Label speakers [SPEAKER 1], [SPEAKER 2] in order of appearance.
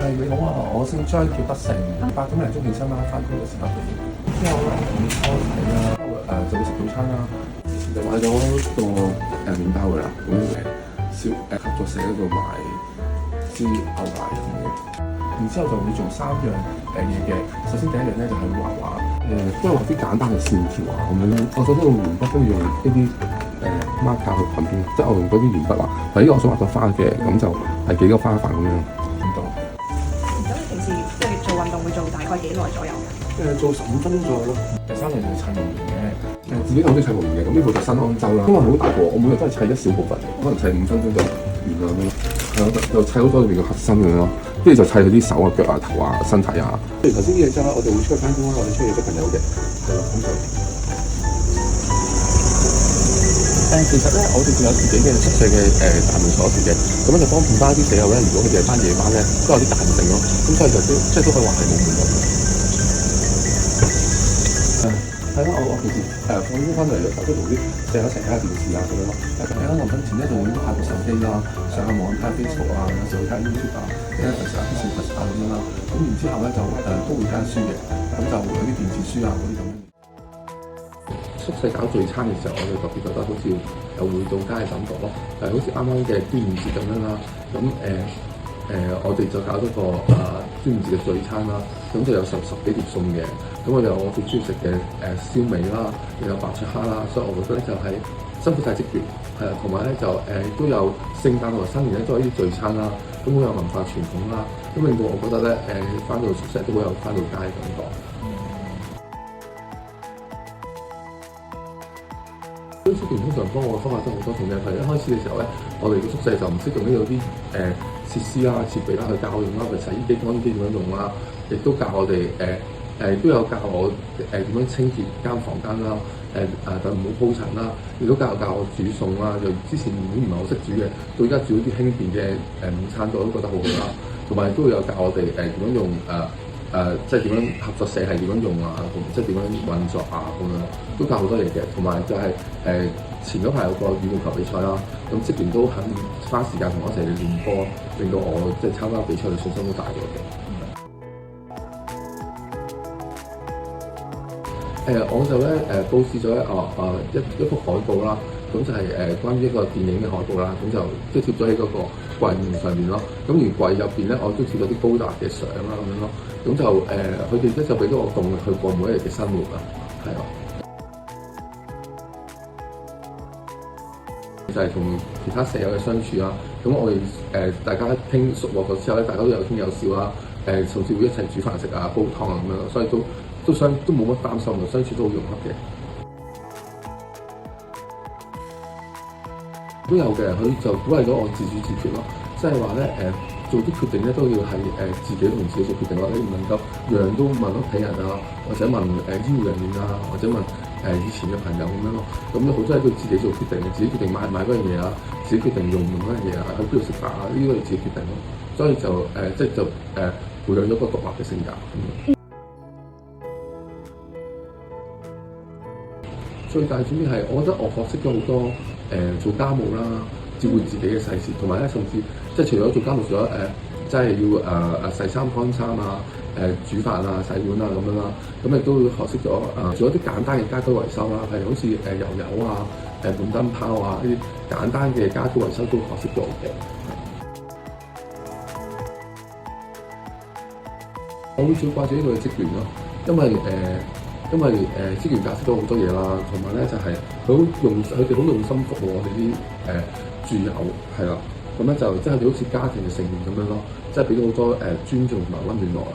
[SPEAKER 1] 你好啊，我姓張叫德成，8點零鐘起身啦，翻工嘅時候之後咧同你初洗啦，就會食早餐啦。之前就買咗個麵包㗎啦，咁合作社嗰度買支牛奶咁嘅。然之後就會做3樣嘢嘅。首先第一樣咧就係畫畫，都係畫啲簡單嘅線條啊咁樣。我想用鉛筆跟住用呢啲marker 去旁邊，即係我用嗰啲鉛筆畫。呢個我想畫咗花嘅，咁就係幾個花瓣咁樣見到。
[SPEAKER 2] 咁你平時即係做運動會做大概幾耐左右嘅？
[SPEAKER 1] 做15分鐘左右咯。第三樣就係砌模型嘅，自己好中意砌模型嘅。咁呢部就新安州啦，因為好大個，我每日都係砌一小部分，可能砌5分鐘就完啦咁樣。係咯，就砌好多裏邊嘅核心咁樣咯。跟住就砌佢啲手啊、腳啊、頭啊、身體啊。譬如頭先呢樣之後咧，我哋會出去翻工啦，我哋出去約咗朋友嘅，係啦，咁就。其實咧，我哋仲有自己嘅宿舍嘅大門鎖匙嘅，咁樣就方便翻啲舍友咧。如果佢哋係翻夜班咧，都有啲彈性咯。咁所以就都可以話係冇門禁嘅。係咯，我平時放工翻嚟嘅時候都同啲舍友一齊睇下電視啊咁樣咯。但係喺臨瞓前咧，就會開部手機啦，上下網睇下 Facebook 啊，有時會睇下 YouTube 啊，睇下啲視頻啊咁樣啦。咁然之後咧就都會睇下書嘅，咁就有啲電子書啊嗰啲咁樣。宿舍搞聚餐嘅時候，我哋特別覺得好似有回到家嘅感覺咯。好似啱啱嘅端午節咁樣啦。咁我哋就搞咗個端午節嘅聚餐啦。咁就有十幾碟餸嘅。咁我最中意食嘅燒味啦，又有白灼蝦啦。所以我覺得咧就係辛苦晒職員，係啊，同埋咧就都有聖誕同埋新年咧都係啲聚餐啦。咁好有文化傳統啦。咁令到我覺得咧翻到宿舍都會有翻到家嘅感覺。啲職員通常幫我嘅方法都好多種嘅，譬如一開始嘅時候咧，我哋嘅宿舍就唔識用呢度啲設施啦、設備啦去教我用啦，譬如洗衣機、乾衣機點樣用啦，亦都教我哋都有教我點樣清潔間房間啦，就唔好鋪塵啦，亦都教我煮餸啦。就之前唔係好識煮嘅，到而家煮啲輕便嘅午餐都覺得好好啦。同埋都有教我哋點樣用即係點樣合作社係點樣用啊，即係點樣運作啊咁樣，都教好多嘢嘅。同埋就係前嗰排有個羽毛球比賽啦，咁職員都肯花時間同我一齊去練波，令到我即係參加比賽嘅信心都大咗嘅。我就咧佈置咗一幅海報啦，咁就係關於一個電影嘅海報啦，咁就即係貼咗喺嗰個櫃面上面咯。咁而櫃入邊咧，我都貼咗啲高達嘅相啦咁樣咯。咁就佢哋咧就俾咗我動力去過每一日嘅生活啦，係咯。就係同其他舍友嘅相處啦。咁我哋大家傾熟絡咗之後咧，大家都有傾有笑啦。甚至會一齊煮飯食啊、煲湯啊咁樣咯，所以都冇乜擔心嘅，相處都好融洽嘅。都有嘅，佢就鼓勵咗我自主自決咯，即係話咧做啲決定咧都要係自己同自己做決定咯，你唔能夠樣樣都問屋企人啊，或者問醫護人員啊，或者問以前嘅朋友咁樣咯。咁好多嘢都要自己做決定嘅，自己決定買唔買嗰樣嘢啊，自己決定用唔用嗰樣嘢啊，去邊度食飯啊，呢啲都要自己決定咯。所以就培養咗個獨立嘅性格。最大轉變係，我覺得我學識咗好多做家務啦，照顧自己嘅細事，同埋咧甚至即係除咗做家務，除咗即係要洗衫乾衫啊、煮飯啊、洗碗啊咁樣啦，咁亦都會學識咗做一啲簡單嘅家居維修啦，係好似油啊、換燈泡啊呢啲簡單嘅家居維修都學識咗嘅。我會最掛住呢度嘅職員咯，因為職員教識咗好多嘢啦，同埋咧就係佢哋好用心服務我哋啲住友，係啦，咁咧就即係好似家庭嘅成員咁樣咯，即係俾到好多尊重同埋溫暖我。